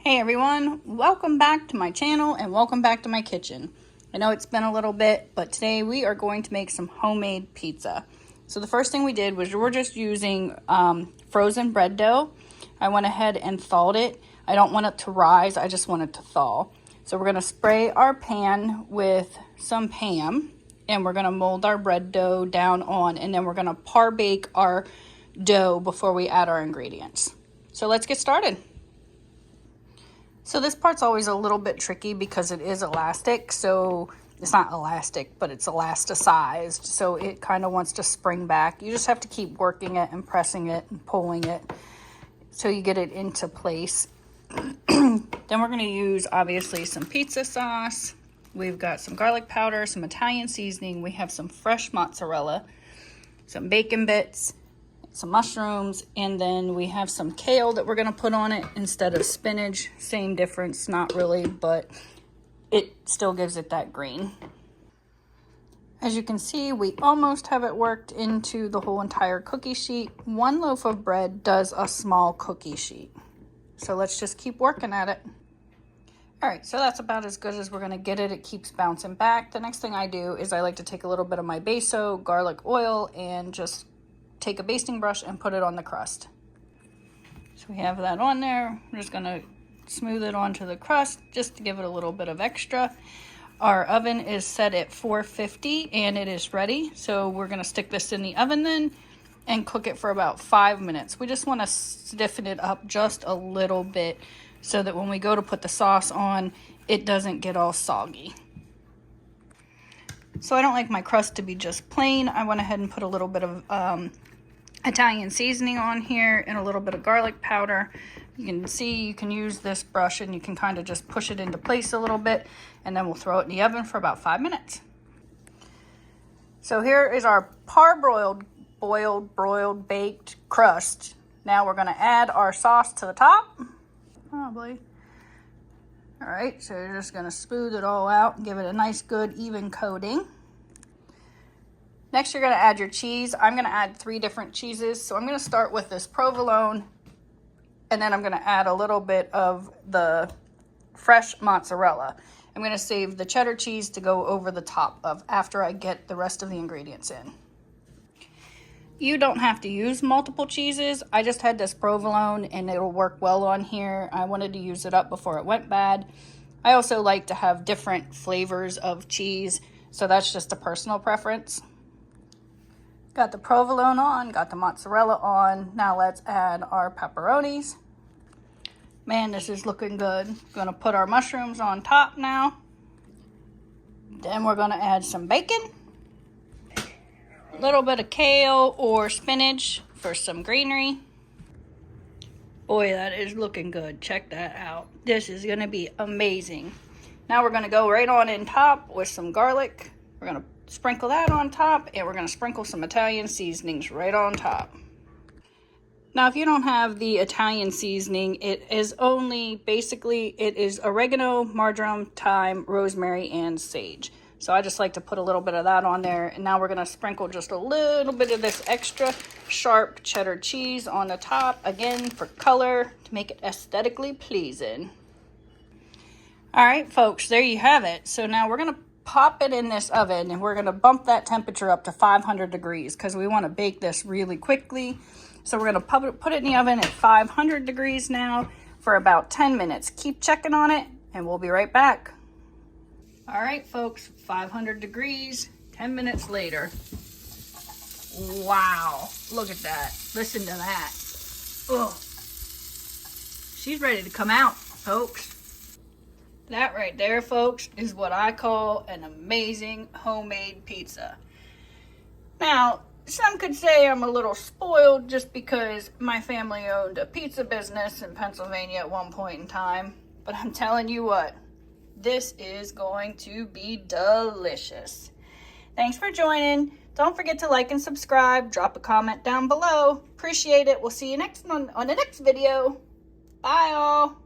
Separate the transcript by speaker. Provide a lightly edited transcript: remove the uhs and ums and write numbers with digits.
Speaker 1: Hey everyone, welcome back to my channel and welcome back to my kitchen. I know it's been a little bit, but today we are going to make some homemade pizza. So the first thing we did was we're just using frozen bread dough. I went ahead and thawed it. I don't want it to rise, I just want it to thaw. So we're going to spray our pan with some Pam and we're going to mold our bread dough down on, and then we're going to par bake our dough before we add our ingredients. So let's get started. So this part's always a little bit tricky because it is elastic. So it's not elastic, but it's elasticized. So it kind of wants to spring back. You just have to keep working it and pressing it and pulling it so you get it into place. Then we're going to use obviously some pizza sauce. We've got some garlic powder, some Italian seasoning. We have some fresh mozzarella, some bacon bits, some mushrooms, and then we have some kale that we're going to put on it instead of spinach. Same difference, not really, but it still gives it that green. As you can see, we almost have it worked into the whole entire cookie sheet. One loaf of bread does a small cookie sheet. So let's just keep working at it. All right, so that's about as good as we're going to get it. It keeps bouncing back. The next thing I do is I like to take a little bit of my beso, garlic oil, and just take a basting brush and put it on the crust. So we have that on there. I'm just gonna smooth it onto the crust just to give it a little bit of extra. Our oven is set at 450 and it is ready. So we're gonna stick this in the oven then and cook it for about 5 minutes. We just wanna stiffen it up just a little bit so that when we go to put the sauce on, it doesn't get all soggy. So I don't like my crust to be just plain. I went ahead and put a little bit of Italian seasoning on here and a little bit of garlic powder. You can see you can use this brush and you can kind of just push it into place a little bit, and then we'll throw it in the oven for about 5 minutes. So here is our parboiled, broiled, baked crust. Now we're going to add our sauce to the top. Probably. All right, so you're just going to smooth it all out and give it a nice, good, even coating. Next, you're going to add your cheese. I'm going to add 3 different cheeses. So I'm going to start with this provolone, and then I'm going to add a little bit of the fresh mozzarella. I'm going to save the cheddar cheese to go over the top of after I get the rest of the ingredients in. You don't have to use multiple cheeses. I just had this provolone and it'll work well on here. I wanted to use it up before it went bad. I also like to have different flavors of cheese, so that's just a personal preference. Got the provolone on, got the mozzarella on. Now let's add our pepperonis. Man, this is looking good. Gonna put our mushrooms on top now. Then we're gonna add some bacon. A little bit of kale or spinach for some greenery. Boy, that is looking good. Check that out. This is gonna be amazing. Now we're gonna go right on in top with some garlic. We're gonna sprinkle that on top, and we're gonna sprinkle some Italian seasonings right on top. Now, if you don't have the Italian seasoning, it is oregano, marjoram, thyme, rosemary, and sage. So I just like to put a little bit of that on there. And now we're gonna sprinkle just a little bit of this extra sharp cheddar cheese on the top, again for color, to make it aesthetically pleasing. All right, folks, there you have it. So now we're gonna pop it in this oven, and we're going to bump that temperature up to 500 degrees because we want to bake this really quickly. So we're going to put it in the oven at 500 degrees now for about 10 minutes. Keep checking on it, and we'll be right back. All right, folks, 500 degrees, 10 minutes later. Wow, look at that. Listen to that. Ugh. She's ready to come out, folks. That right there, folks, is what I call an amazing homemade pizza. Now, some could say I'm a little spoiled just because my family owned a pizza business in Pennsylvania at one point in time. But I'm telling you what, this is going to be delicious. Thanks for joining. Don't forget to like and subscribe. Drop a comment down below. Appreciate it. We'll see you on the next video. Bye, all.